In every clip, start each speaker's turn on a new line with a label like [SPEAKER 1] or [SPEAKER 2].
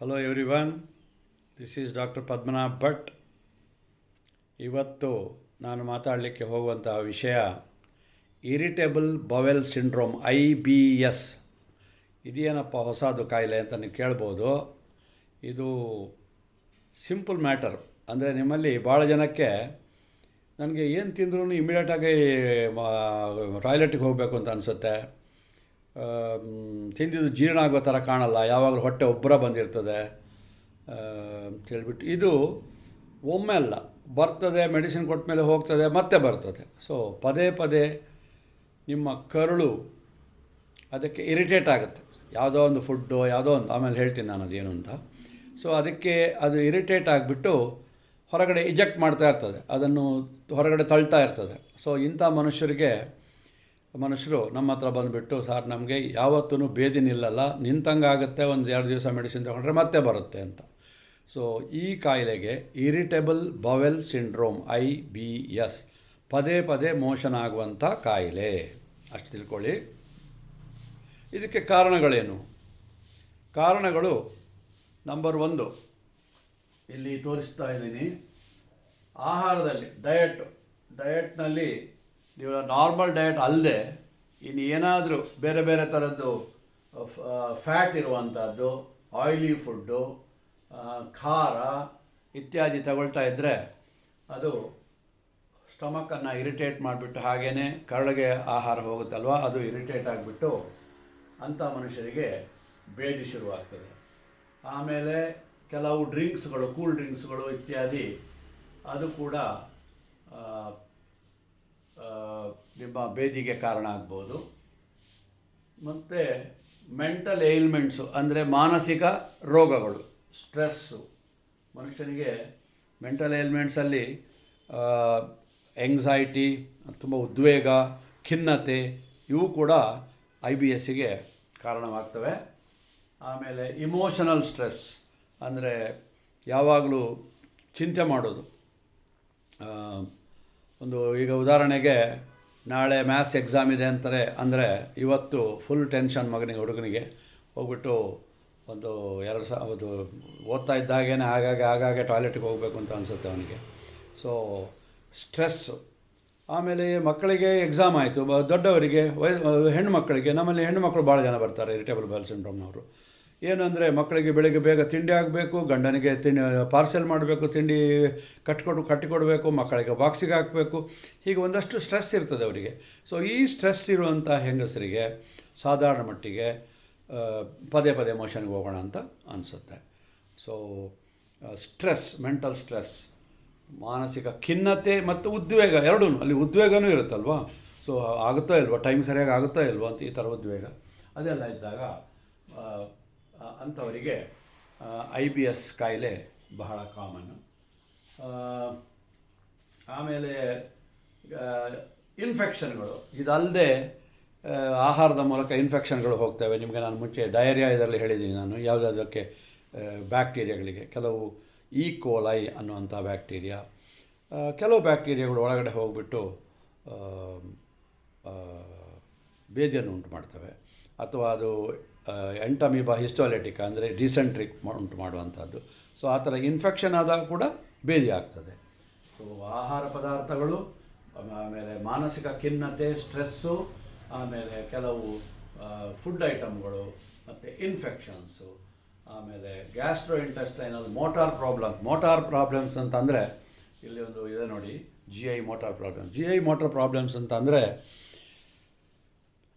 [SPEAKER 1] Hello everyone, this is doctor Padmanabh Bhat. ಇವತ್ತು ನಾನು ಮಾತಾಡಲಿಕ್ಕೆ ಹೋಗುವಂತಹ ವಿಷಯ ಇರಿಟೇಬಲ್ ಬವೆಲ್ ಸಿಂಡ್ರೋಮ್ IBS. ಇದೇನಪ್ಪ ಹೊಸದು ಕಾಯಿಲೆ ಅಂತ ನೀವು ಕೇಳ್ಬೋದು. ಇದು ಸಿಂಪಲ್ ಮ್ಯಾಟರ್. ಅಂದರೆ ನಿಮ್ಮಲ್ಲಿ ಭಾಳ ಜನಕ್ಕೆ ನನಗೆ ಏನು ತಿಂದ್ರೂ ಇಮಿಡಿಯೇಟಾಗಿ ಟಾಯ್ಲೆಟಿಗೆ ಹೋಗಬೇಕು ಅಂತ ಅನಿಸುತ್ತೆ. ತಿಂದಿದ್ದು ಜೀರ್ಣ ಆಗೋ ಥರ ಕಾಣಲ್ಲ, ಯಾವಾಗಲೂ ಹೊಟ್ಟೆ ಉಬ್ಬರ ಬಂದಿರ್ತದೆ ಅಂತೇಳ್ಬಿಟ್ಟು. ಇದು ಒಮ್ಮೆ ಅಲ್ಲ, ಬರ್ತದೆ, ಮೆಡಿಸಿನ್ ಕೊಟ್ಟ ಮೇಲೆ ಹೋಗ್ತದೆ, ಮತ್ತೆ ಬರ್ತದೆ. ಸೊ ಪದೇ ಪದೇ ನಿಮ್ಮ ಕರುಳು ಅದಕ್ಕೆ ಇರಿಟೇಟ್ ಆಗುತ್ತೆ. ಯಾವುದೋ ಒಂದು ಫುಡ್ಡು, ಯಾವುದೋ ಒಂದು, ಆಮೇಲೆ ಹೇಳ್ತೀನಿ ನಾನು ಅದೇನು ಅಂತ. ಸೊ ಅದಕ್ಕೆ ಅದು ಇರಿಟೇಟ್ ಆಗಿಬಿಟ್ಟು ಹೊರಗಡೆ ಇಜೆಕ್ಟ್ ಮಾಡ್ತಾ ಇರ್ತದೆ, ಅದನ್ನು ಹೊರಗಡೆ ತಳ್ತಾ ಇರ್ತದೆ. ಸೊ ಇಂಥ ಮನುಷ್ಯರು ನಮ್ಮ ಹತ್ರ ಬಂದುಬಿಟ್ಟು, ಸರ್ ನಮಗೆ ಯಾವತ್ತೂ ಬೇದಿ ನಿಲ್ಲಲ್ಲ, ನಿಂತಂಗೆ ಆಗುತ್ತೆ, ಒಂದು 2 ದಿವಸ ಮೆಡಿಸಿನ್ ತಗೊಂಡ್ರೆ ಮತ್ತೆ ಬರುತ್ತೆ ಅಂತ. ಸೊ ಈ ಕಾಯಿಲೆಗೆ ಇರಿಟೇಬಲ್ ಬವೆಲ್ ಸಿಂಡ್ರೋಮ್ IBS, ಪದೇ ಪದೇ ಮೋಷನ್ ಆಗುವಂಥ ಕಾಯಿಲೆ, ಅಷ್ಟು ತಿಳ್ಕೊಳ್ಳಿ. ಇದಕ್ಕೆ ಕಾರಣಗಳೇನು? ಕಾರಣಗಳು ನಂಬರ್ 1 ಇಲ್ಲಿ ತೋರಿಸ್ತಾ ಇದ್ದೀನಿ. ಆಹಾರದಲ್ಲಿ ಡಯಟ್ನಲ್ಲಿ ನೀವು ನಾರ್ಮಲ್ ಡಯಟ್ ಅಲ್ಲದೆ ಇನ್ನು ಏನಾದರೂ ಬೇರೆ ಬೇರೆ ಥರದ್ದು ಫ್ಯಾಟ್ ಇರುವಂಥದ್ದು, ಆಯಿಲಿ ಫುಡ್ಡು, ಖಾರ ಇತ್ಯಾದಿ ತಗೊಳ್ತಾ ಇದ್ದರೆ ಅದು ಸ್ಟಮಕ್ಕನ್ನು ಇರಿಟೇಟ್ ಮಾಡಿಬಿಟ್ಟು, ಹಾಗೆಯೇ ಕರಳಿಗೆ ಆಹಾರ ಹೋಗುತ್ತಲ್ವ, ಅದು ಇರಿಟೇಟ್ ಆಗಿಬಿಟ್ಟು ಅಂಥ ಮನುಷ್ಯರಿಗೆ ಬೇದಿ ಶುರುವಾಗ್ತದೆ. ಆಮೇಲೆ ಕೆಲವು ಡ್ರಿಂಕ್ಸ್ಗಳು, ಕೂಲ್ ಡ್ರಿಂಕ್ಸ್ಗಳು ಇತ್ಯಾದಿ, ಅದು ಕೂಡ ನಿಮ್ಮ ಬೇದಿಗೆ ಕಾರಣ ಆಗ್ಬೋದು. ಮತ್ತು ಮೆಂಟಲ್ ಏಲ್ಮೆಂಟ್ಸು, ಅಂದರೆ ಮಾನಸಿಕ ರೋಗಗಳು, ಸ್ಟ್ರೆಸ್ಸು. ಮನುಷ್ಯನಿಗೆ ಮೆಂಟಲ್ ಏಲ್ಮೆಂಟ್ಸಲ್ಲಿ ಎಂಗ್ಸೈಟಿ, ತುಂಬ ಉದ್ವೇಗ, ಖಿನ್ನತೆ, ಇವು ಕೂಡ IBSಗೆ ಕಾರಣವಾಗ್ತವೆ. ಆಮೇಲೆ ಇಮೋಷನಲ್ ಸ್ಟ್ರೆಸ್, ಅಂದರೆ ಯಾವಾಗಲೂ ಚಿಂತೆ ಮಾಡೋದು. ಒಂದು ಈಗ ಉದಾಹರಣೆಗೆ ನಾಳೆ ಮ್ಯಾಥ್ಸ್ ಎಕ್ಸಾಮ್ ಇದೆ ಅಂತಾರೆ ಅಂದರೆ ಇವತ್ತು ಫುಲ್ ಟೆನ್ಷನ್ ಮಗನಿಗೆ, ಹುಡುಗನಿಗೆ ಹೋಗ್ಬಿಟ್ಟು ಒಂದು 2 ಅದು ಓದ್ತಾ ಇದ್ದಾಗೇ ಆಗಾಗೆ ಟಾಯ್ಲೆಟಿಗೆ ಹೋಗಬೇಕು ಅಂತ ಅನಿಸುತ್ತೆ ಅವನಿಗೆ. So stress. ಆಮೇಲೆ ಮಕ್ಕಳಿಗೆ ಎಕ್ಸಾಮ್ ಆಯಿತು, ದೊಡ್ಡವರಿಗೆ, ಹೆಣ್ಣುಮಕ್ಕಳಿಗೆ, ನಮ್ಮಲ್ಲಿ ಹೆಣ್ಣುಮಕ್ಕಳು ಭಾಳ ಜನ ಬರ್ತಾರೆ ಇರಿಟೇಬಲ್ ಬವೆಲ್ ಸಿಂಡ್ರೋಮ್ನವರು. ಏನಂದರೆ ಮಕ್ಕಳಿಗೆ ಬೆಳಗ್ಗೆ ಬೇಗ ತಿಂಡಿ ಆಗಬೇಕು, ಗಂಡನಿಗೆ ಪಾರ್ಸೆಲ್ ಮಾಡಬೇಕು, ತಿಂಡಿ ಕಟ್ಟಿಕೊಡಬೇಕು, ಮಕ್ಕಳಿಗೆ ಬಾಕ್ಸಿಗೆ ಹಾಕಬೇಕು, ಹೀಗೆ ಒಂದಷ್ಟು ಸ್ಟ್ರೆಸ್ ಇರ್ತದೆ ಅವರಿಗೆ. ಸೊ ಈ ಸ್ಟ್ರೆಸ್ ಇರುವಂಥ ಹೆಂಗಸರಿಗೆ ಸಾಧಾರಣ ಮಟ್ಟಿಗೆ ಪದೇ ಪದೇ ಮೋಷನ್ಗೆ ಹೋಗೋಣ ಅಂತ ಅನಿಸುತ್ತೆ. ಸೊ ಸ್ಟ್ರೆಸ್, ಮೆಂಟಲ್ ಸ್ಟ್ರೆಸ್, ಮಾನಸಿಕ ಖಿನ್ನತೆ ಮತ್ತು ಉದ್ವೇಗ, ಎರಡೂ. ಅಲ್ಲಿ ಉದ್ವೇಗನೂ ಇರುತ್ತಲ್ವ. ಸೊ ಆಗುತ್ತೋ ಇಲ್ವೋ, ಟೈಮ್ ಸರಿಯಾಗಿ ಆಗುತ್ತೋ ಇಲ್ವೋ ಅಂತ ಈ ಥರ ಉದ್ವೇಗ ಅದೆಲ್ಲ ಇದ್ದಾಗ ಅಂಥವರಿಗೆ IBS ಕಾಯಿಲೆ ಬಹಳ ಕಾಮನ್ನು. ಆಮೇಲೆ ಇನ್ಫೆಕ್ಷನ್ಗಳು, ಇದಲ್ಲದೆ ಆಹಾರದ ಮೂಲಕ ಇನ್ಫೆಕ್ಷನ್ಗಳು ಹೋಗ್ತವೆ. ನಿಮಗೆ ನಾನು ಮುಂಚೆ ಡಯರಿಯಾ ಇದರಲ್ಲಿ ಹೇಳಿದ್ದೀನಿ ನಾನು, ಯಾವುದಕ್ಕೆ ಬ್ಯಾಕ್ಟೀರಿಯಾಗಳಿಗೆ, ಕೆಲವು E. coli ಅನ್ನುವಂಥ ಬ್ಯಾಕ್ಟೀರಿಯಾ, ಕೆಲವು ಬ್ಯಾಕ್ಟೀರಿಯಾಗಳು ಒಳಗಡೆ ಹೋಗಿಬಿಟ್ಟು ಬೇದಿಯನ್ನು ಉಂಟು ಮಾಡ್ತವೆ. ಅಥವಾ ಅದು ಎಂಟಮೀಬಾ ಹಿಸ್ಟೋಲೆಟಿಕ, ಅಂದರೆ ಡಿಸೆಂಟ್ರಿಕ್ ಉಂಟು ಮಾಡುವಂಥದ್ದು. ಸೊ ಆ ಥರ ಇನ್ಫೆಕ್ಷನ್ ಆದಾಗ ಕೂಡ ಬೇದಿ ಆಗ್ತದೆ. ಸೊ ಆಹಾರ ಪದಾರ್ಥಗಳು, ಆಮೇಲೆ ಮಾನಸಿಕ ಖಿನ್ನತೆ, ಸ್ಟ್ರೆಸ್ಸು, ಆಮೇಲೆ ಕೆಲವು ಫುಡ್ ಐಟಮ್ಗಳು, ಮತ್ತು ಇನ್ಫೆಕ್ಷನ್ಸು, ಆಮೇಲೆ ಗ್ಯಾಸ್ಟ್ರೋ ಇಂಟೆಸ್ಟೈನಲ್ ಮೋಟಾರ್ ಪ್ರಾಬ್ಲಮ್ಸ್ ಅಂತಂದರೆ ಇಲ್ಲಿ ಒಂದು ಇದೆ ನೋಡಿ, GI ಮೋಟಾರ್ ಪ್ರಾಬ್ಲಮ್ಸ್ ಅಂತ ಅಂದರೆ,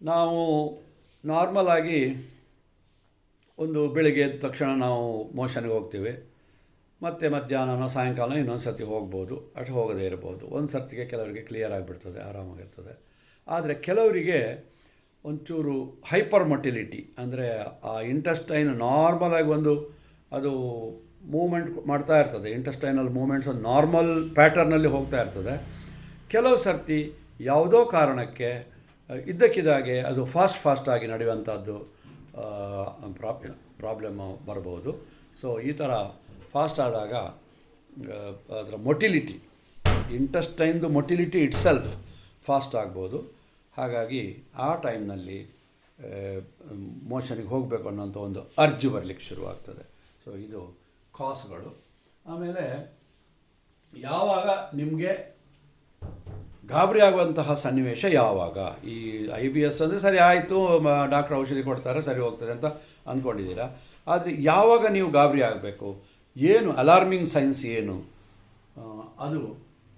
[SPEAKER 1] ನಾವು ನಾರ್ಮಲ್ ಆಗಿ ಒಂದು ಬೆಳಿಗ್ಗೆ ಎದ್ದ ತಕ್ಷಣ ನಾವು ಮೋಷನ್ಗೆ ಹೋಗ್ತೀವಿ, ಮತ್ತು ಮಧ್ಯಾಹ್ನ ಸಾಯಂಕಾಲ ಇನ್ನೊಂದು ಸರ್ತಿ ಹೋಗ್ಬೋದು, ಅಷ್ಟು ಹೋಗದೇ ಇರ್ಬೋದು. ಒಂದು ಸರ್ತಿಗೆ ಕೆಲವರಿಗೆ ಕ್ಲಿಯರ್ ಆಗಿಬಿಡ್ತದೆ, ಆರಾಮಾಗಿರ್ತದೆ. ಆದರೆ ಕೆಲವರಿಗೆ ಒಂಚೂರು ಹೈಪರ್ ಮೊಟಿಲಿಟಿ, ಅಂದರೆ ಆ ಇಂಟೆಸ್ಟೈನ್ ನಾರ್ಮಲಾಗಿ ಅದು ಮೂವ್ಮೆಂಟ್ ಮಾಡ್ತಾ ಇರ್ತದೆ, ಇಂಟೆಸ್ಟೈನಲ್ ಮೂವ್ಮೆಂಟ್ಸ್ ಒಂದು ನಾರ್ಮಲ್ ಪ್ಯಾಟರ್ನಲ್ಲಿ ಹೋಗ್ತಾ ಇರ್ತದೆ. ಕೆಲವು ಸರ್ತಿ ಯಾವುದೋ ಕಾರಣಕ್ಕೆ ಇದ್ದಕ್ಕಿದ್ದಾಗೆ ಅದು ಫಾಸ್ಟಾಗಿ ನಡೆಯುವಂಥದ್ದು ಪ್ರಾಬ್ಲಮ್ ಬರ್ಬೋದು. ಸೊ ಈ ಥರ ಫಾಸ್ಟ್ ಆದಾಗ ಅದರ ಮೊಟಿಲಿಟಿ, ಇಂಟೆಸ್ಟೈನ್ದು ಮೊಟಿಲಿಟಿ ಇಟ್ಸೆಲ್ಫ್ ಫಾಸ್ಟ್ ಆಗ್ಬೋದು. ಹಾಗಾಗಿ ಆ ಟೈಮ್ನಲ್ಲಿ ಮೋಷನಿಗೆ ಹೋಗಬೇಕು ಅನ್ನೋಂಥ ಒಂದು ಅರ್ಜು ಬರಲಿಕ್ಕೆ ಶುರುವಾಗ್ತದೆ. ಸೊ ಸೊ ಇದು ಕಾಸ್ಗಳು. ಆಮೇಲೆ ಯಾವಾಗ ನಿಮಗೆ ಗಾಬರಿ ಆಗುವಂತಹ ಸನ್ನಿವೇಶ ಯಾವಾಗ, ಈ IBS ಅಂದರೆ ಸರಿ ಆಯಿತು, ಡಾಕ್ಟ್ರ್ ಔಷಧಿ ಕೊಡ್ತಾರೆ ಸರಿ ಹೋಗ್ತದೆ ಅಂತ ಅಂದ್ಕೊಂಡಿದ್ದೀರಾ. ಆದರೆ ಯಾವಾಗ ನೀವು ಗಾಬರಿ ಆಗಬೇಕು, ಏನು ಅಲಾರ್ಮಿಂಗ್ ಸೈನ್ಸ್ ಏನು, ಅದು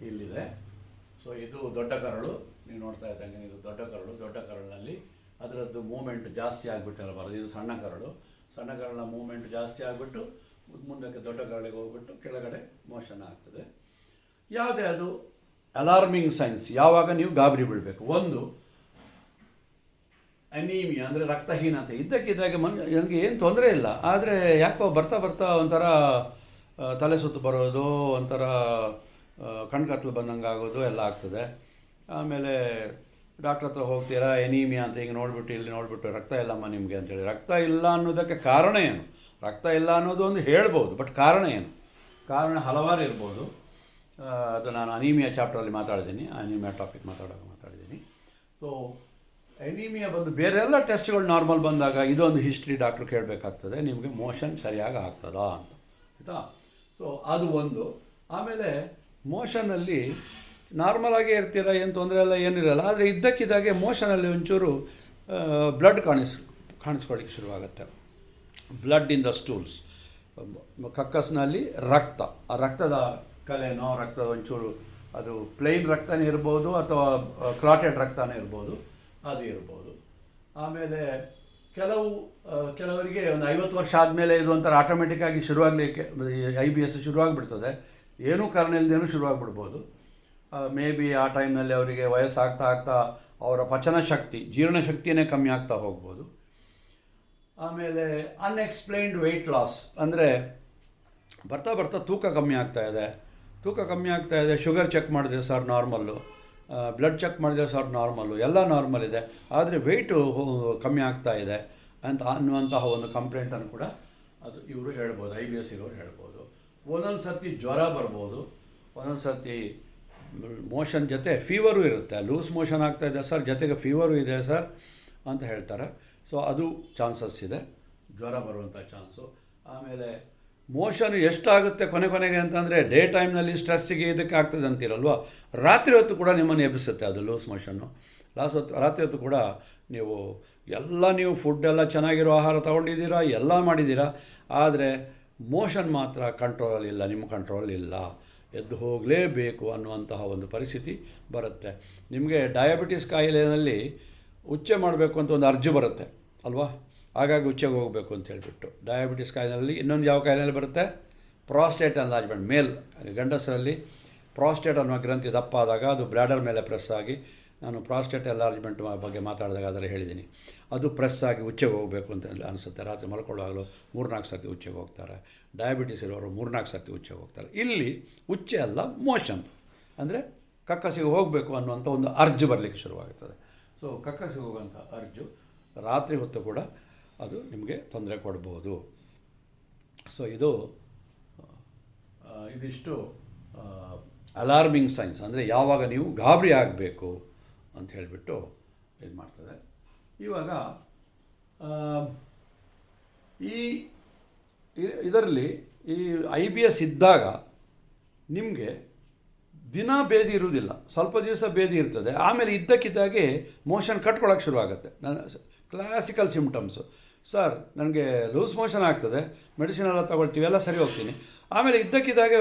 [SPEAKER 1] ಇಲ್ಲಿದೆ. ಸೊ ಇದು ದೊಡ್ಡ ಕರಳು, ನೀವು ನೋಡ್ತಾ ಇದ್ದಂಗೆ ಇದು ದೊಡ್ಡ ಕರಳು. ದೊಡ್ಡ ಕರಳಿನಲ್ಲಿ ಅದರದ್ದು ಮೂಮೆಂಟ್ ಜಾಸ್ತಿ ಆಗಿಬಿಟ್ಟಲ್ಲ ಬರೋದು. ಇದು ಸಣ್ಣ ಕರಳು, ಸಣ್ಣ ಕರಳಿನ ಮೂಮೆಂಟ್ ಜಾಸ್ತಿ ಆಗಿಬಿಟ್ಟು ಮುಂದಕ್ಕೆ ದೊಡ್ಡ ಕರಳಿಗೆ ಹೋಗ್ಬಿಟ್ಟು ಕೆಳಗಡೆ ಮೋಷನ್ ಆಗ್ತದೆ. ಯಾವುದೇ ಅದು ಅಲಾರ್ಮಿಂಗ್ ಸೈನ್ಸ್ ಯಾವಾಗ ನೀವು ಗಾಬರಿ ಬೀಳಬೇಕು. ಒಂದು ಅನೀಮಿಯಾ ಅಂದರೆ ರಕ್ತಹೀನತೆ, ಇದ್ದಕ್ಕಿದ್ದಾಗೆ ನನಗೆ ಏನು ತೊಂದರೆ ಇಲ್ಲ, ಆದರೆ ಯಾಕೋ ಬರ್ತಾ ಬರ್ತಾ ಒಂಥರ ತಲೆ ಸುತ್ತು ಬರೋದು, ಒಂಥರ ಕಣ್ಕತ್ಲು ಬಂದಂಗೆ ಆಗೋದು ಎಲ್ಲ ಆಗ್ತದೆ. ಆಮೇಲೆ ಡಾಕ್ಟ್ರ್ ಹತ್ರ ಹೋಗ್ತೀರಾ, ಎನೀಮಿಯಾ ಅಂತ ಹಿಂಗೆ ನೋಡಿಬಿಟ್ಟು ಇಲ್ಲಿ ನೋಡಿಬಿಟ್ಟು ರಕ್ತ ಇಲ್ಲಮ್ಮ ನಿಮಗೆ ಅಂತೇಳಿ. ರಕ್ತ ಇಲ್ಲ ಅನ್ನೋದಕ್ಕೆ ಕಾರಣ ಏನು? ರಕ್ತ ಇಲ್ಲ ಅನ್ನೋದು ಒಂದು ಹೇಳ್ಬೋದು, ಬಟ್ ಕಾರಣ ಏನು? ಕಾರಣ ಹಲವಾರು ಇರ್ಬೋದು. ಅದು ನಾನು ಅನೀಮಿಯಾ ಚಾಪ್ಟ್ರಲ್ಲಿ ಮಾತಾಡಿದ್ದೀನಿ, ಅನೀಮಿಯಾ ಟಾಪಿಕ್ ಮಾತಾಡಿದ್ದೀನಿ. ಸೊ ಅನೀಮಿಯಾ ಬಂದು ಬೇರೆ ಎಲ್ಲ ಟೆಸ್ಟ್ಗಳು ನಾರ್ಮಲ್ ಬಂದಾಗ ಇದೊಂದು ಹಿಸ್ಟ್ರಿ ಡಾಕ್ಟ್ರು ಕೇಳಬೇಕಾಗ್ತದೆ, ನಿಮಗೆ ಮೋಷನ್ ಸರಿಯಾಗಿ ಆಗ್ತದಾ ಅಂತ, ಆಯಿತಾ? ಸೊ ಅದು ಒಂದು. ಆಮೇಲೆ ಮೋಷನಲ್ಲಿ ನಾರ್ಮಲಾಗೇ ಇರ್ತೀರ, ಏನು ತೊಂದರೆ ಎಲ್ಲ ಏನಿರಲ್ಲ, ಆದರೆ ಇದ್ದಕ್ಕಿದ್ದಾಗೆ ಮೋಷನಲ್ಲಿ ಒಂಚೂರು ಬ್ಲಡ್ ಕಾಣಿಸ್ಕೊಳ್ಳಿಕ್ಕೆ ಶುರುವಾಗುತ್ತೆ. ಬ್ಲಡ್ ಇನ್ ದ ಸ್ಟೂಲ್ಸ್, ಕಕ್ಕಸ್ನಲ್ಲಿ ರಕ್ತ, ಆ ರಕ್ತದ ಕಲೆನೋ ರಕ್ತದ ಒಂಚೂರು ಅದು ಪ್ಲೇನ್ ರಕ್ತನೇ ಇರ್ಬೋದು ಅಥವಾ ಕ್ಲಾಟೆಡ್ ರಕ್ತನೇ ಇರ್ಬೋದು, ಅದು ಇರ್ಬೋದು. ಆಮೇಲೆ ಕೆಲವರಿಗೆ ಒಂದು 50 ವರ್ಷ ಆದಮೇಲೆ ಇದು ಒಂಥರ ಆಟೋಮೆಟಿಕ್ಕಾಗಿ ಶುರುವಾಗಲಿಕ್ಕೆ IBS ಶುರುವಾಗಿಬಿಡ್ತದೆ, ಏನೂ ಕಾರಣ ಇಲ್ಲದೇನೂ ಶುರುವಾಗಿಬಿಡ್ಬೋದು. ಮೇ ಬಿ ಆ ಟೈಮ್ನಲ್ಲಿ ಅವರಿಗೆ ವಯಸ್ಸಾಗ್ತಾ ಆಗ್ತಾ ಅವರ ಪಚನ ಶಕ್ತಿ, ಜೀರ್ಣಶಕ್ತಿಯೇ ಕಮ್ಮಿ ಆಗ್ತಾ ಹೋಗ್ಬೋದು. ಆಮೇಲೆ ಅನ್ಎಕ್ಸ್ಪ್ಲೈನ್ಡ್ ವೆಯ್ಟ್ ಲಾಸ್, ಅಂದರೆ ಬರ್ತಾ ಬರ್ತಾ ತೂಕ ಕಮ್ಮಿ ಆಗ್ತಾ ಇದೆ, ಶುಗರ್ ಚೆಕ್ ಮಾಡಿದ್ರೆ ಸರ್ ನಾರ್ಮಲ್ಲು, ಬ್ಲಡ್ ಚೆಕ್ ಮಾಡಿದ್ರೆ ಸರ್ ನಾರ್ಮಲ್ಲು, ಎಲ್ಲ ನಾರ್ಮಲ್ ಇದೆ, ಆದರೆ ವೆಯ್ಟು ಕಮ್ಮಿ ಆಗ್ತಾ ಇದೆ ಅಂತ ಅನ್ನುವಂತಹ ಒಂದು ಕಂಪ್ಲೇಂಟನ್ನು ಕೂಡ ಅದು ಇವರು ಹೇಳ್ಬೋದು, IBS ಇರೋರು ಹೇಳ್ಬೋದು. ಒಂದೊಂದು ಸರ್ತಿ ಜ್ವರ ಬರ್ಬೋದು, ಒಂದೊಂದು ಸರ್ತಿ ಮೋಷನ್ ಜೊತೆ ಫೀವರು ಇರುತ್ತೆ, ಲೂಸ್ ಮೋಷನ್ ಆಗ್ತಾಯಿದೆ ಸರ್, ಜೊತೆಗೆ ಫೀವರು ಇದೆ ಸರ್ ಅಂತ ಹೇಳ್ತಾರೆ. ಸೊ ಅದು ಚಾನ್ಸಸ್ ಇದೆ, ಜ್ವರ ಬರುವಂಥ ಚಾನ್ಸು. ಆಮೇಲೆ ಮೋಷನ್ ಎಷ್ಟಾಗುತ್ತೆ ಕೊನೆಗೆ ಅಂತಂದರೆ ಡೇ ಟೈಮ್ನಲ್ಲಿ ಸ್ಟ್ರೆಸ್ಸಿಗೆ ಇದಕ್ಕೆ ಆಗ್ತದೆ ಅಂತೀರಲ್ವ, ರಾತ್ರಿ ಹೊತ್ತು ಕೂಡ ನಿಮ್ಮನ್ನು ಎಬ್ಬಿಸುತ್ತೆ ಅದು ಲೂಸ್ ಮೋಷನ್ನು. ರಾತ್ರಿ ಹೊತ್ತು ಕೂಡ ನೀವು ಫುಡ್ಡೆಲ್ಲ ಚೆನ್ನಾಗಿರೋ ಆಹಾರ ತೊಗೊಂಡಿದ್ದೀರಾ, ಎಲ್ಲ ಮಾಡಿದ್ದೀರಾ, ಆದರೆ ಮೋಷನ್ ಮಾತ್ರ ಕಂಟ್ರೋಲಲ್ಲಿಲ್ಲ, ನಿಮ್ಮ ಕಂಟ್ರೋಲಿಲ್ಲ, ಎದ್ದು ಹೋಗಲೇಬೇಕು ಅನ್ನುವಂತಹ ಒಂದು ಪರಿಸ್ಥಿತಿ ಬರುತ್ತೆ. ನಿಮಗೆ ಡಯಾಬಿಟಿಸ್ ಕಾಯಿಲೆಯಲ್ಲಿ ಉಚ್ಚೆ ಮಾಡಬೇಕು ಅಂತ ಒಂದು ಅರ್ಜಿ ಬರುತ್ತೆ ಅಲ್ವಾ, ಹಾಗಾಗಿ ಉಚ್ಚೆಗೆ ಹೋಗಬೇಕು ಅಂತ ಹೇಳಿಬಿಟ್ಟು. ಡಯಾಬಿಟಿಸ್ ಕಾಯಿಲೆಯಲ್ಲಿ ಇನ್ನೊಂದು ಯಾವ ಕಾಯಿಲೆಯಲ್ಲಿ ಬರುತ್ತೆ, ಪ್ರಾಸ್ಟೇಟ್ ಎನ್ಲಾರ್ಜ್ಮೆಂಟ್. ಗಂಡಸರಲ್ಲಿ ಪ್ರಾಸ್ಟೇಟ್ ಅನ್ನುವ ಗ್ರಂಥಿ ದಪ್ಪ ಆದಾಗ ಅದು ಬ್ಲ್ಯಾಡರ್ ಮೇಲೆ ಪ್ರೆಸ್ ಆಗಿ, ನಾನು ಪ್ರಾಸ್ಟೇಟ್ ಎನ್ಲಾರ್ಜ್ಮೆಂಟ್ ಬಗ್ಗೆ ಮಾತಾಡಿದಾಗ ಅದರ ಹೇಳಿದ್ದೀನಿ, ಅದು ಪ್ರೆಸ್ ಆಗಿ ಉಚ್ಚೆಗೆ ಹೋಗಬೇಕು ಅಂತ ಅನಿಸುತ್ತೆ. ರಾತ್ರಿ ಮಲ್ಕೊಳ್ಳುವಾಗಲೂ 3-4 ಸರ್ತಿ ಉಚ್ಚೆಗೆ ಹೋಗ್ತಾರೆ. ಡಯಾಬಿಟಿಸ್ ಇರೋರು 3-4 ಸರ್ತಿ ಉಚ್ಚೆಗೆ ಹೋಗ್ತಾರೆ. ಇಲ್ಲಿ ಉಚ್ಚೆ ಅಲ್ಲ, ಮೋಷನ್ ಅಂದರೆ ಕಕ್ಕಸಿಗೆ ಹೋಗಬೇಕು ಅನ್ನುವಂಥ ಒಂದು ಅರ್ಜು ಬರಲಿಕ್ಕೆ ಶುರುವಾಗುತ್ತದೆ. ಸೊ ಕಕ್ಕಸಿಗೆ ಹೋಗುವಂಥ ಅರ್ಜು ರಾತ್ರಿ ಹೊತ್ತು ಕೂಡ ಅದು ನಿಮಗೆ ತೊಂದರೆ ಕೊಡ್ಬೋದು. ಸೊ ಇದಿಷ್ಟು ಅಲಾರ್ಮಿಂಗ್ ಸೈನ್ಸ್, ಅಂದರೆ ಯಾವಾಗ ನೀವು ಗಾಬರಿ ಆಗಬೇಕು ಅಂತ ಹೇಳಿಬಿಟ್ಟು ಇದು ಮಾಡ್ತದೆ. ಇವಾಗ ಇದರಲ್ಲಿ ಈ IBS ಇದ್ದಾಗ ನಿಮಗೆ ದಿನ ಬೇದಿ ಇರುವುದಿಲ್ಲ, ಸ್ವಲ್ಪ ದಿವಸ ಬೇದಿ ಇರ್ತದೆ, ಆಮೇಲೆ ಇದ್ದಕ್ಕಿದ್ದಾಗೆ ಮೋಷನ್ ಕಟ್ಕೊಳ್ಳೋಕೆ ಶುರುವಾಗುತ್ತೆ. ಕ್ಲಾಸಿಕಲ್ ಸಿಮ್ಟಮ್ಸು, ಸರ್ ನನಗೆ ಲೂಸ್ ಮೋಷನ್ ಆಗ್ತದೆ, ಮೆಡಿಸಿನ್ ಎಲ್ಲ ತೊಗೊಳ್ತೀವಿ, ಎಲ್ಲ ಸರಿ ಹೋಗ್ತೀನಿ, ಆಮೇಲೆ ಇದ್ದಕ್ಕಿದ್ದಾಗೆ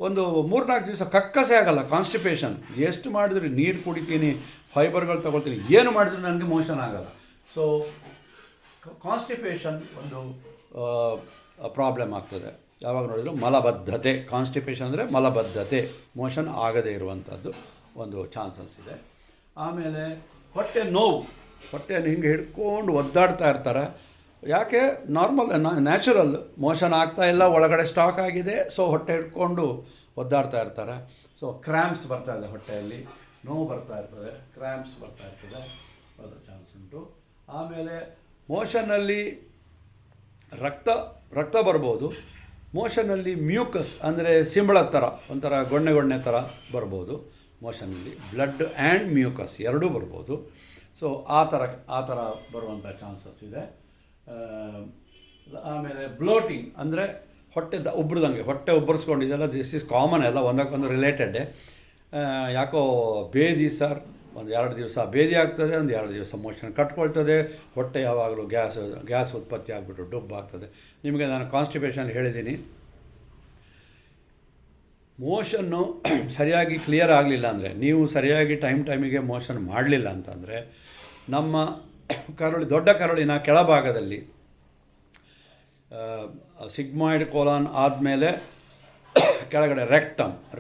[SPEAKER 1] ಒಂದು 3-4 ದಿವಸ ಕಕ್ಕಸೆ ಆಗಲ್ಲ, ಕಾನ್ಸ್ಟಿಪೇಷನ್. ಎಷ್ಟು ಮಾಡಿದ್ರು ನೀರು ಕುಡಿತೀನಿ, ಫೈಬರ್ಗಳು ತೊಗೊಳ್ತೀನಿ, ಏನು ಮಾಡಿದ್ರು ನನಗೆ ಮೋಷನ್ ಆಗಲ್ಲ. ಸೊ ಕಾನ್ಸ್ಟಿಪೇಷನ್ ಒಂದು ಪ್ರಾಬ್ಲಮ್ ಆಗ್ತದೆ. ಯಾವಾಗ ನೋಡಿದ್ರು ಮಲಬದ್ಧತೆ, ಕಾನ್ಸ್ಟಿಪೇಷನ್ ಅಂದರೆ ಮಲಬದ್ಧತೆ, ಮೋಷನ್ ಆಗದೇ ಇರುವಂಥದ್ದು ಒಂದು ಚಾನ್ಸಸ್ ಇದೆ. ಆಮೇಲೆ ಹೊಟ್ಟೆ ನೋವು, ಹೊಟ್ಟೆಯನ್ನು ಹಿಂಗೆ ಹಿಡ್ಕೊಂಡು ಒದ್ದಾಡ್ತಾ ಇರ್ತಾರೆ. ಯಾಕೆ? ನ್ಯಾಚುರಲ್ ಮೋಷನ್ ಆಗ್ತಾ ಇಲ್ಲ, ಒಳಗಡೆ ಸ್ಟಾಕ್ ಆಗಿದೆ, ಸೊ ಹೊಟ್ಟೆ ಹಿಡ್ಕೊಂಡು ಒದ್ದಾಡ್ತಾ ಇರ್ತಾರೆ. ಸೊ ಕ್ರ್ಯಾಂಪ್ಸ್ ಬರ್ತಾ ಇದೆ, ಹೊಟ್ಟೆಯಲ್ಲಿ ನೋವು ಬರ್ತಾ ಇರ್ತದೆ, ಕ್ರ್ಯಾಂಪ್ಸ್ ಬರ್ತಾ ಇರ್ತದೆ, ಅದರ ಚಾನ್ಸ್ ಉಂಟು. ಆಮೇಲೆ ಮೋಷನ್ನಲ್ಲಿ ರಕ್ತ ಬರ್ಬೋದು, ಮೋಷನ್ನಲ್ಲಿ ಮ್ಯೂಕಸ್ ಅಂದರೆ ಸಿಂಬಳದ ಥರ ಒಂಥರ ಗೊಣ್ಣೆ ಥರ ಬರ್ಬೋದು. ಮೋಷನ್ನಲ್ಲಿ ಬ್ಲಡ್ ಆ್ಯಂಡ್ ಮ್ಯೂಕಸ್ ಎರಡೂ ಬರ್ಬೋದು. ಸೊ ಆ ಥರ ಬರುವಂಥ ಚಾನ್ಸಸ್ ಇದೆ. ಆಮೇಲೆ ಬ್ಲೋಟಿಂಗ್ ಅಂದರೆ ಉಬ್ರದಂಗೆ ಹೊಟ್ಟೆ ಉಬ್ಬರಿಸ್ಕೊಂಡಿದ್ದೆಲ್ಲ ದಿಸ್ ಈಸ್ ಕಾಮನ್, ಎಲ್ಲ ಒಂದಕ್ಕೊಂದು ರಿಲೇಟೆಡ್ಡೇ. ಯಾಕೋ ಬೇದಿ ಸರ್, ಒಂದು 2 ದಿವಸ ಬೇದಿ ಆಗ್ತದೆ, ಒಂದು 2 ದಿವಸ ಮೋಷನ್ ಕಟ್ಕೊಳ್ತದೆ, ಹೊಟ್ಟೆ ಯಾವಾಗಲೂ ಗ್ಯಾಸ್ ಉತ್ಪತ್ತಿ ಆಗಿಬಿಟ್ಟು ಡುಬ್ಬ ಆಗ್ತದೆ. ನಿಮಗೆ ನಾನು ಕಾನ್ಸ್ಟಿಪೇಷನ್ ಹೇಳಿದ್ದೀನಿ. ಮೋಷನ್ನು ಸರಿಯಾಗಿ ಕ್ಲಿಯರ್ ಆಗಲಿಲ್ಲ ಅಂದರೆ, ನೀವು ಸರಿಯಾಗಿ ಟೈಮಿಗೆ ಮೋಷನ್ ಮಾಡಲಿಲ್ಲ ಅಂತಂದರೆ, ನಮ್ಮ ದೊಡ್ಡ ಕರುಳಿನ ಕೆಳಭಾಗದಲ್ಲಿ ಸಿಗ್ಮಾಯ್ಡ್ ಕೋಲಾನ್ ಆದಮೇಲೆ ಕೆಳಗಡೆ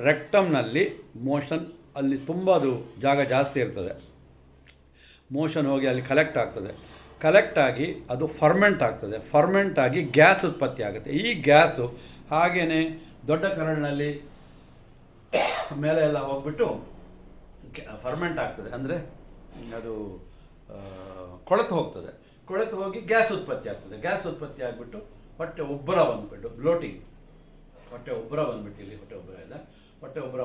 [SPEAKER 1] ರೆಕ್ಟಮ್ನಲ್ಲಿ ಮೋಷನ್, ಅಲ್ಲಿ ತುಂಬ ಅದು ಜಾಗ ಜಾಸ್ತಿ ಇರ್ತದೆ. ಮೋಷನ್ ಹೋಗಿ ಅಲ್ಲಿ ಕಲೆಕ್ಟ್ ಆಗಿ ಅದು ಫರ್ಮೆಂಟ್ ಆಗಿ ಗ್ಯಾಸ್ ಉತ್ಪತ್ತಿ ಆಗುತ್ತೆ. ಈ ಗ್ಯಾಸು ಹಾಗೆಯೇ ದೊಡ್ಡ ಕರಳಿನಲ್ಲಿ ಮೇಲೆ ಎಲ್ಲ ಹೋಗ್ಬಿಟ್ಟು ಫರ್ಮೆಂಟ್ ಆಗ್ತದೆ, ಅಂದರೆ ಅದು ಕೊಳೆತು ಹೋಗಿ ಗ್ಯಾಸ್ ಉತ್ಪತ್ತಿ ಆಗಿಬಿಟ್ಟು ಹೊಟ್ಟೆ ಉಬ್ಬರ ಬಂದುಬಿಟ್ಟು ಬ್ಲೋಟಿಂಗ್, ಹೊಟ್ಟೆ ಉಬ್ಬರ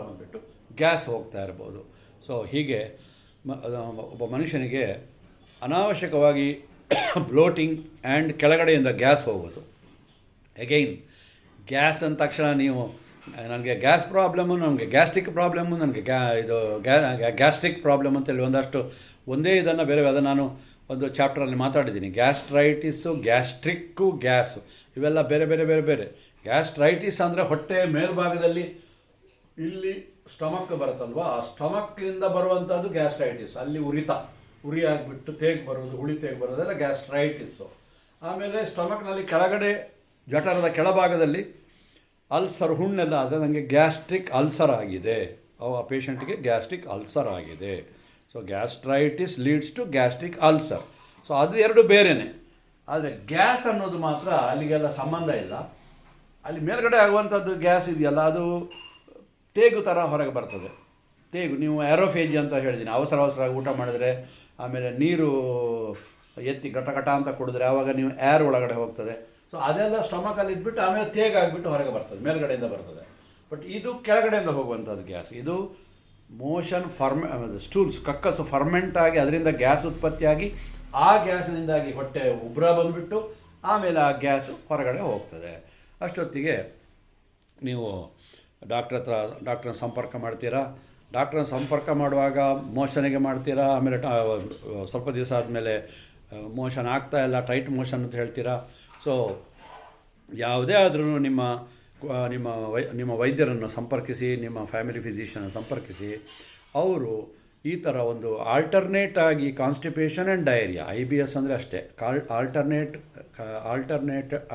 [SPEAKER 1] ಬಂದುಬಿಟ್ಟು ಗ್ಯಾಸ್ ಹೋಗ್ತಾ ಇರ್ಬೋದು. ಸೊ ಹೀಗೆ ಒಬ್ಬ ಮನುಷ್ಯನಿಗೆ ಅನಾವಶ್ಯಕವಾಗಿ ಬ್ಲೋಟಿಂಗ್ ಆ್ಯಂಡ್ ಕೆಳಗಡೆಯಿಂದ ಗ್ಯಾಸ್ ಹೋಗೋದು. ಅಗೈನ್ ಗ್ಯಾಸ್ ಅಂದ ತಕ್ಷಣ ನೀವು ನನಗೆ ಗ್ಯಾಸ್ ಪ್ರಾಬ್ಲಮ್ಮು, ನಮಗೆ ಗ್ಯಾಸ್ಟ್ರಿಕ್ ಪ್ರಾಬ್ಲಮ್ಮು, ನನಗೆ ಗ್ಯಾಸ್ಟ್ರಿಕ್ ಪ್ರಾಬ್ಲಮ್ ಅಂತೇಳಿ ಒಂದೇ ಇದನ್ನು ಬೇರೆ ಅದನ್ನು ನಾನು ಒಂದು ಚಾಪ್ಟರಲ್ಲಿ ಮಾತಾಡಿದ್ದೀನಿ. ಗ್ಯಾಸ್ಟ್ರೈಟಿಸ್ಸು, ಗ್ಯಾಸ್ಟ್ರಿಕ್ಕು, ಗ್ಯಾಸು ಇವೆಲ್ಲ ಬೇರೆ. ಗ್ಯಾಸ್ಟ್ರೈಟಿಸ್ ಅಂದರೆ ಹೊಟ್ಟೆ ಮೇಲ್ಭಾಗದಲ್ಲಿ ಇಲ್ಲಿ ಸ್ಟಮಕ್ ಬರುತ್ತಲ್ವ, ಆ ಸ್ಟಮಕ್ಕಿಂದ ಬರುವಂಥದ್ದು ಗ್ಯಾಸ್ಟ್ರೈಟಿಸ್. ಅಲ್ಲಿ ಉರಿ ಆಗಿಬಿಟ್ಟು ಹುಳಿ ತೇಗ್ ಬರೋದೆಲ್ಲ ಗ್ಯಾಸ್ಟ್ರೈಟಿಸ್ಸು. ಆಮೇಲೆ ಸ್ಟಮಕ್ನಲ್ಲಿ ಕೆಳಗಡೆ ಜಠರದ ಕೆಳಭಾಗದಲ್ಲಿ ಅಲ್ಸರ್, ಹುಣ್ಣೆಲ್ಲ ಆದರೆ ನನಗೆ ಗ್ಯಾಸ್ಟ್ರಿಕ್ ಅಲ್ಸರ್ ಆಗಿದೆ, ಆ ಪೇಷಂಟ್ಗೆ ಗ್ಯಾಸ್ಟ್ರಿಕ್ ಅಲ್ಸರ್ ಆಗಿದೆ. So gastritis leads to gastric ulcer. So ಅದು 2 ಬೇರೆಯೇ. ಆದರೆ ಗ್ಯಾಸ್ ಅನ್ನೋದು ಮಾತ್ರ ಅಲ್ಲಿಗೆಲ್ಲ ಸಂಬಂಧ ಇಲ್ಲ. ಅಲ್ಲಿ ಮೇಲ್ಗಡೆ ಆಗುವಂಥದ್ದು ಗ್ಯಾಸ್ ಇದೆಯಲ್ಲ, ಅದು ತೇಗು ಥರ ಹೊರಗೆ ಬರ್ತದೆ. ನೀವು ಆ್ಯರೋಫೇಜಿ ಅಂತ ಹೇಳಿದ್ದೀನಿ, ಅವಸರವಾಗಿ ಊಟ ಮಾಡಿದ್ರೆ, ಆಮೇಲೆ ನೀರು ಎತ್ತಿ ಘಟ ಅಂತ ಕುಡಿದ್ರೆ ಆವಾಗ ನೀವು ಏರ್ ಒಳಗಡೆ ಹೋಗ್ತದೆ. ಸೊ ಅದೆಲ್ಲ ಸ್ಟಮಕಲ್ಲಿ ಇದ್ಬಿಟ್ಟು ಆಮೇಲೆ ತೇಗಾಗಿಬಿಟ್ಟು ಹೊರಗೆ ಬರ್ತದೆ, ಮೇಲ್ಗಡೆಯಿಂದ ಬರ್ತದೆ. ಬಟ್ ಇದು ಕೆಳಗಡೆಯಿಂದ ಹೋಗುವಂಥದ್ದು ಗ್ಯಾಸ್. ಇದು ಮೋಷನ್ ಸ್ಟೂಲ್ಸ್, ಕಕ್ಕಸು ಫರ್ಮೆಂಟ್ ಆಗಿ ಅದರಿಂದ ಗ್ಯಾಸ್ ಉತ್ಪತ್ತಿಯಾಗಿ ಆ ಗ್ಯಾಸ್ನಿಂದಾಗಿ ಹೊಟ್ಟೆ ಉಬ್ಬರ ಬಂದುಬಿಟ್ಟು ಆಮೇಲೆ ಆ ಗ್ಯಾಸು ಹೊರಗಡೆ ಹೋಗ್ತದೆ. ಅಷ್ಟೊತ್ತಿಗೆ ನೀವು ಡಾಕ್ಟ್ರನ್ನ ಸಂಪರ್ಕ ಮಾಡ್ತೀರಾ. ಡಾಕ್ಟ್ರನ್ನ ಸಂಪರ್ಕ ಮಾಡುವಾಗ ಮೋಷನಿಗೆ ಮಾಡ್ತೀರಾ, ಆಮೇಲೆ ಸ್ವಲ್ಪ ದಿವಸ ಆದಮೇಲೆ ಮೋಷನ್ ಆಗ್ತಾ ಇಲ್ಲ, ಟೈಟ್ ಮೋಷನ್ ಅಂತ ಹೇಳ್ತೀರಾ. ಸೊ ಯಾವುದೇ ಆದ್ರೂ ನಿಮ್ಮ ವೈದ್ಯರನ್ನು ಸಂಪರ್ಕಿಸಿ, ನಿಮ್ಮ ಫ್ಯಾಮಿಲಿ ಫಿಸಿಷಿಯನ್ ಸಂಪರ್ಕಿಸಿ. ಅವರು ಈ ಥರ ಒಂದು ಆಲ್ಟರ್ನೇಟ್ ಆಗಿ ಕಾನ್ಸ್ಟಿಪೇಷನ್ ಆ್ಯಂಡ್ ಡಯರಿಯಾ, IBS ಅಂದರೆ ಅಷ್ಟೇ,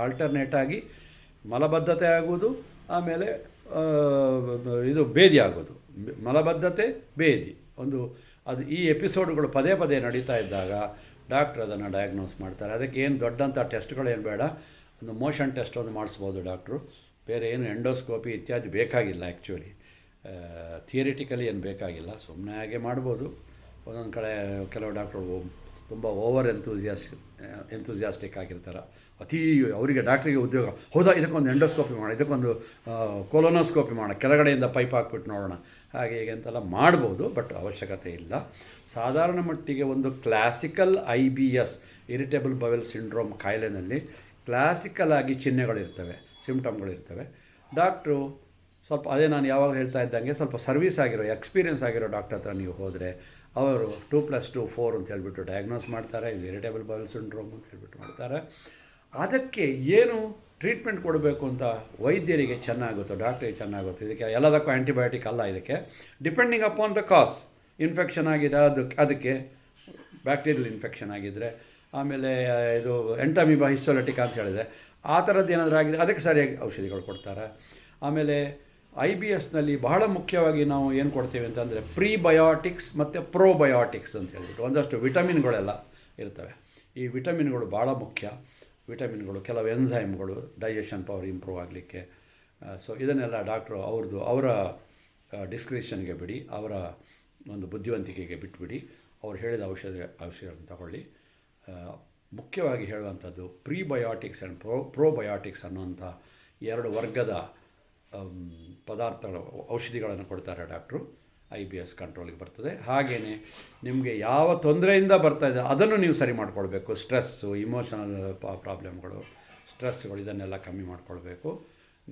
[SPEAKER 1] ಆಲ್ಟರ್ನೇಟ್ ಆಗಿ ಮಲಬದ್ಧತೆ ಆಗುವುದು, ಆಮೇಲೆ ಇದು ಬೇದಿ ಆಗೋದು, ಮಲಬದ್ಧತೆ ಬೇದಿ ಅದು ಈ ಎಪಿಸೋಡ್ಗಳು ಪದೇ ನಡೀತಾ ಇದ್ದಾಗ ಡಾಕ್ಟ್ರ್ ಅದನ್ನು ಡಯಾಗ್ನೋಸ್ ಮಾಡ್ತಾರೆ. ಅದಕ್ಕೆ ಏನು ದೊಡ್ಡಂಥ ಟೆಸ್ಟ್ಗಳೇನು ಬೇಡ, ಒಂದು ಮೋಷನ್ ಟೆಸ್ಟ್ ಒಂದು ಮಾಡಿಸ್ಬೋದು ಡಾಕ್ಟ್ರು. ಬೇರೆ ಏನು ಎಂಡೋಸ್ಕೋಪಿ ಇತ್ಯಾದಿ ಬೇಕಾಗಿಲ್ಲ. ಆ್ಯಕ್ಚುಲಿ ಥಿಯರಿಟಿಕಲಿ ಏನು ಬೇಕಾಗಿಲ್ಲ, ಸುಮ್ಮನೆ ಹಾಗೆ ಮಾಡ್ಬೋದು. ಒಂದೊಂದು ಕಡೆ ಕೆಲವು ಡಾಕ್ಟ್ರು ತುಂಬ ಓವರ್ ಎಂತೂಸಿಯಾಸ್ಟಿಕ್ ಆಗಿರ್ತಾರೆ. ಅವರಿಗೆ ಡಾಕ್ಟ್ರಿಗೆ ಉದ್ಯೋಗ, ಹೌದಾ ಇದಕ್ಕೊಂದು ಎಂಡೋಸ್ಕೋಪಿ ಮಾಡೋಣ, ಇದಕ್ಕೊಂದು ಕೊಲೊನೋಸ್ಕೋಪಿ ಮಾಡೋಣ, ಕೆಳಗಡೆಯಿಂದ ಪೈಪ್ ಹಾಕ್ಬಿಟ್ಟು ನೋಡೋಣ, ಹಾಗೆ ಹೀಗೆ ಅಂತೆಲ್ಲ ಮಾಡ್ಬೋದು. ಬಟ್ ಅವಶ್ಯಕತೆ ಇಲ್ಲ. ಸಾಧಾರಣ ಮಟ್ಟಿಗೆ ಒಂದು classical IBS, irritable bowel syndrome ಕಾಯಿಲೆನಲ್ಲಿ ಕ್ಲಾಸಿಕಲ್ ಆಗಿ ಚಿಹ್ನೆಗಳಿರ್ತವೆ, ಸಿಂಪ್ಟಮ್ಗಳಿರ್ತವೆ. ಡಾಕ್ಟ್ರು ಸ್ವಲ್ಪ ಅದೇ ನಾನು ಯಾವಾಗ ಹೇಳ್ತಾ ಇದ್ದಂಗೆ ಸ್ವಲ್ಪ ಸರ್ವಿಸ್ ಆಗಿರೋ, ಎಕ್ಸ್ಪೀರಿಯನ್ಸ್ ಆಗಿರೋ ಡಾಕ್ಟರ್ ಹತ್ರ ನೀವು ಹೋದರೆ ಅವರು 2+2 4 ಅಂತ ಹೇಳ್ಬಿಟ್ಟು ಡಯಾಗ್ನೋಸ್ ಮಾಡ್ತಾರೆ. ಇದು ಇರಿಟೇಬಲ್ ಬವೆಲ್ ಸಿಂಡ್ರೋಮ್ ಅಂತ ಹೇಳ್ಬಿಟ್ಟು ಮಾಡ್ತಾರೆ. ಅದಕ್ಕೆ ಏನು ಟ್ರೀಟ್ಮೆಂಟ್ ಕೊಡಬೇಕು ಅಂತ ವೈದ್ಯರಿಗೆ ಚೆನ್ನಾಗುತ್ತೋ, ಡಾಕ್ಟ್ರಿಗೆ ಚೆನ್ನಾಗುತ್ತೋ. ಇದಕ್ಕೆ ಎಲ್ಲದಕ್ಕೂ ಆ್ಯಂಟಿಬಯೋಟಿಕ್ ಅಲ್ಲ. ಇದಕ್ಕೆ depending upon the cos, infection ಆಗಿದೆ ಅದಕ್ಕೆ ಬ್ಯಾಕ್ಟೀರಿಯಲ್ ಇನ್ಫೆಕ್ಷನ್ ಆಗಿದ್ದರೆ, ಆಮೇಲೆ ಇದು ಎಂಟಮೀಬಾ ಹಿಸ್ಟೋಲಿಟಿಕ್ ಅಂತ ಹೇಳಿದೆ, ಆ ಥರದ್ದು ಏನಾದರೂ ಆಗಿದೆ ಅದಕ್ಕೆ ಸರಿಯಾಗಿ ಔಷಧಿಗಳು ಕೊಡ್ತಾರೆ. ಆಮೇಲೆ IBSನಲ್ಲಿ ಬಹಳ ಮುಖ್ಯವಾಗಿ ನಾವು ಏನು ಕೊಡ್ತೀವಿ ಅಂತಂದರೆ ಪ್ರೀಬಯೋಟಿಕ್ಸ್ ಮತ್ತು ಪ್ರೋಬಯೋಟಿಕ್ಸ್ ಅಂತ ಹೇಳ್ಬಿಟ್ಟು ಒಂದಷ್ಟು ವಿಟಮಿನ್ಗಳೆಲ್ಲ ಇರ್ತವೆ. ಈ ವಿಟಮಿನ್ಗಳು ಭಾಳ ಮುಖ್ಯ. ವಿಟಮಿನ್ಗಳು, ಕೆಲವು ಎನ್ಸೈಮ್ಗಳು ಡೈಜೆಷನ್ ಪವರ್ ಇಂಪ್ರೂವ್ ಆಗಲಿಕ್ಕೆ. ಸೊ ಇದನ್ನೆಲ್ಲ ಡಾಕ್ಟ್ರು ಅವರ ಡಿಸ್ಕ್ರಿಪ್ಷನ್ಗೆ ಬಿಡಿ, ಅವರ ಒಂದು ಬುದ್ಧಿವಂತಿಕೆಗೆ ಬಿಟ್ಬಿಡಿ. ಅವ್ರು ಹೇಳಿದ ಔಷಧಿಗಳನ್ನು ತಗೊಳ್ಳಿ. ಮುಖ್ಯವಾಗಿ ಹೇಳುವಂಥದ್ದು ಪ್ರೀಬಯೋಟಿಕ್ಸ್ ಆ್ಯಂಡ್ ಪ್ರೋಬಯೋಟಿಕ್ಸ್ ಅನ್ನುವಂಥ 2 ವರ್ಗದ ಪದಾರ್ಥಗಳು, ಔಷಧಿಗಳನ್ನು ಕೊಡ್ತಾರೆ ಡಾಕ್ಟ್ರು. IBS ಕಂಟ್ರೋಲಿಗೆ ಬರ್ತದೆ. ಹಾಗೆಯೇ ನಿಮಗೆ ಯಾವ ತೊಂದರೆಯಿಂದ ಬರ್ತಾಯಿದೆ ಅದನ್ನು ನೀವು ಸರಿ ಮಾಡ್ಕೊಳ್ಬೇಕು. ಸ್ಟ್ರೆಸ್ಸು, ಇಮೋಷನಲ್ ಪ್ರಾಬ್ಲಮ್ಗಳು, ಸ್ಟ್ರೆಸ್ಗಳು ಇದನ್ನೆಲ್ಲ ಕಮ್ಮಿ ಮಾಡ್ಕೊಳ್ಬೇಕು.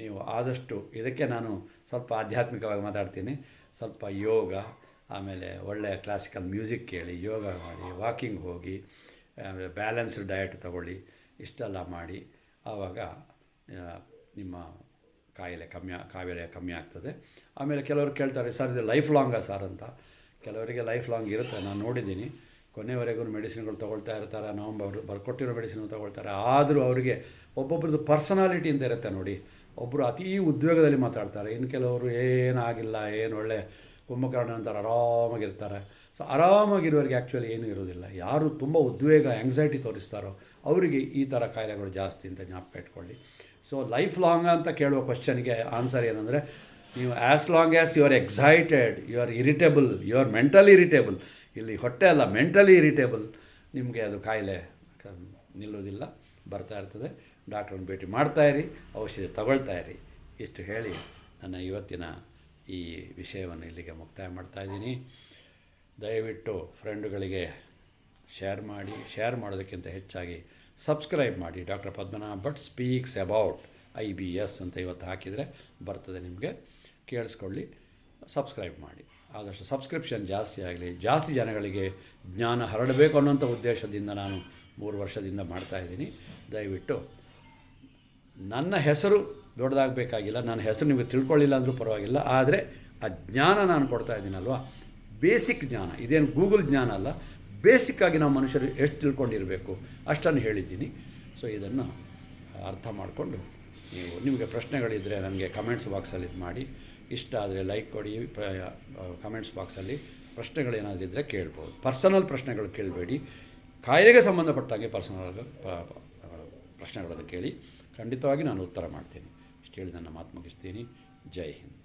[SPEAKER 1] ನೀವು ಆದಷ್ಟು ಇದಕ್ಕೆ ನಾನು ಸ್ವಲ್ಪ ಆಧ್ಯಾತ್ಮಿಕವಾಗಿ ಮಾತಾಡ್ತೀನಿ. ಸ್ವಲ್ಪ ಯೋಗ, ಆಮೇಲೆ ಒಳ್ಳೆಯ ಕ್ಲಾಸಿಕಲ್ ಮ್ಯೂಸಿಕ್ ಕೇಳಿ, ಯೋಗ ಮಾಡಿ, ವಾಕಿಂಗ್ ಹೋಗಿ, ಆಮೇಲೆ ಬ್ಯಾಲೆನ್ಸ್ಡ್ ಡಯಟ್ ತಗೊಳ್ಳಿ. ಇಷ್ಟೆಲ್ಲ ಮಾಡಿ ಆವಾಗ ನಿಮ್ಮ ಕಾಯಿಲೆ ಕಮ್ಮಿ ಆಗ್ತದೆ. ಆಮೇಲೆ ಕೆಲವರು ಕೇಳ್ತಾರೆ, ಸರ್ ಇದು ಲೈಫ್ ಲಾಂಗಾ ಸರ್ ಅಂತ. ಕೆಲವರಿಗೆ ಲೈಫ್ ಲಾಂಗ್ ಇರುತ್ತೆ, ನಾನು ನೋಡಿದ್ದೀನಿ. ಕೊನೆವರೆಗೂ ಮೆಡಿಸಿನ್ಗಳು ತೊಗೊಳ್ತಾ ಇರ್ತಾರೆ, ನಾವು ಬರ್ಕೊಟ್ಟಿರೋ ಮೆಡಿಸಿನ್ ತೊಗೊಳ್ತಾರೆ. ಆದರೂ ಅವರಿಗೆ ಒಬ್ಬೊಬ್ರದ್ದು ಪರ್ಸನಾಲಿಟಿ ಅಂತ ಇರುತ್ತೆ ನೋಡಿ. ಒಬ್ಬರು ಅತೀ ಉದ್ವೇಗದಲ್ಲಿ ಮಾತಾಡ್ತಾರೆ, ಇನ್ನು ಕೆಲವರು ಏನಾಗಿಲ್ಲ, ಏನು ಒಳ್ಳೆ ಕುಂಭಕರ್ಣ ಅಂತಾರೆ, ಆರಾಮಾಗಿರ್ತಾರೆ. ಸೊ ಆರಾಮಾಗಿರೋರಿಗೆ ಆ್ಯಕ್ಚುಲಿ ಏನೂ ಇರೋದಿಲ್ಲ. ಯಾರು ತುಂಬ ಉದ್ವೇಗ, ಆ್ಯಂಗ್ಸೈಟಿ ತೋರಿಸ್ತಾರೋ ಅವರಿಗೆ ಈ ಥರ ಕಾಯಿಲೆಗಳು ಜಾಸ್ತಿ ಅಂತ ಜ್ಞಾಪಕ ಇಟ್ಕೊಳ್ಳಿ. ಸೊ ಲೈಫ್ ಲಾಂಗ್ ಅಂತ ಕೇಳುವ ಕ್ವಶನ್ಗೆ ಆನ್ಸರ್ ಏನಂದರೆ, ನೀವು as long as you are excited, you are irritable, you are mentally irritable, ಇಲ್ಲಿ ಹೊಟ್ಟೆ ಅಲ್ಲ ಮೆಂಟಲಿ ಇರಿಟೇಬಲ್, ನಿಮಗೆ ಅದು ಕಾಯಿಲೆ ನಿಲ್ಲೋದಿಲ್ಲ, ಬರ್ತಾ ಇರ್ತದೆ. ಡಾಕ್ಟ್ರನ್ನ ಭೇಟಿ ಮಾಡ್ತಾಯಿರಿ, ಔಷಧಿ ತಗೊಳ್ತಾಯಿರಿ. ಇಷ್ಟು ಹೇಳಿ ನನ್ನ ಇವತ್ತಿನ ಈ ವಿಷಯವನ್ನು ಇಲ್ಲಿಗೆ ಮುಕ್ತಾಯ ಮಾಡ್ತಾಯಿದ್ದೀನಿ. ದಯವಿಟ್ಟು ಫ್ರೆಂಡುಗಳಿಗೆ ಶೇರ್ ಮಾಡೋದಕ್ಕಿಂತ ಹೆಚ್ಚಾಗಿ ಸಬ್ಸ್ಕ್ರೈಬ್ ಮಾಡಿ. Doctor Padmanabh Bhat speaks about IBS ಅಂತ ಇವತ್ತು ಹಾಕಿದರೆ ಬರ್ತದೆ, ನಿಮಗೆ ಕೇಳಿಸ್ಕೊಳ್ಳಿ, ಸಬ್ಸ್ಕ್ರೈಬ್ ಮಾಡಿ. ಆದಷ್ಟು ಸಬ್ಸ್ಕ್ರಿಪ್ಷನ್ ಜಾಸ್ತಿ ಆಗಲಿ, ಜಾಸ್ತಿ ಜನಗಳಿಗೆ ಜ್ಞಾನ ಹರಡಬೇಕು ಅನ್ನೋಂಥ ಉದ್ದೇಶದಿಂದ ನಾನು 3 ವರ್ಷದಿಂದ ಮಾಡ್ತಾಯಿದ್ದೀನಿ. ದಯವಿಟ್ಟು ನನ್ನ ಹೆಸರು ದೊಡ್ಡದಾಗಬೇಕಾಗಿಲ್ಲ, ನನ್ನ ಹೆಸರು ನಿಮಗೆ ತಿಳ್ಕೊಳ್ಳಿಲ್ಲ ಅಂದರೂ ಪರವಾಗಿಲ್ಲ, ಆದರೆ ಆ ಜ್ಞಾನ ನಾನು ಕೊಡ್ತಾ ಇದ್ದೀನಲ್ವ, ಬೇಸಿಕ್ ಜ್ಞಾನ, ಇದೇನು ಗೂಗಲ್ ಜ್ಞಾನ ಅಲ್ಲ, ಬೇಸಿಕ್ಕಾಗಿ ನಾವು ಮನುಷ್ಯರು ಎಷ್ಟು ತಿಳ್ಕೊಂಡಿರಬೇಕು ಅಷ್ಟನ್ನು ಹೇಳಿದ್ದೀನಿ. ಸೊ ಇದನ್ನು ಅರ್ಥ ಮಾಡಿಕೊಂಡು ನಿಮಗೆ ಪ್ರಶ್ನೆಗಳಿದ್ದರೆ ನನಗೆ ಕಮೆಂಟ್ಸ್ ಬಾಕ್ಸಲ್ಲಿ ಇದು ಮಾಡಿ. ಇಷ್ಟ ಆದರೆ ಲೈಕ್ ಕೊಡಿ. ಕಮೆಂಟ್ಸ್ ಬಾಕ್ಸಲ್ಲಿ ಪ್ರಶ್ನೆಗಳೇನಾದರೂ ಇದ್ದರೆ ಕೇಳ್ಬೋದು. ಪರ್ಸನಲ್ ಪ್ರಶ್ನೆಗಳು ಕೇಳಬೇಡಿ, ಕಾಯಿಲೆಗೆ ಸಂಬಂಧಪಟ್ಟಾಗೆ ಪರ್ಸನಲ್ ಪ್ರಶ್ನೆಗಳನ್ನು ಕೇಳಿ, ಖಂಡಿತವಾಗಿ ನಾನು ಉತ್ತರ ಮಾಡ್ತೀನಿ. ಇಷ್ಟು ಹೇಳಿ ನನ್ನ ಮಾತು ಮುಗಿಸ್ತೀನಿ. ಜೈ ಹಿಂದ್.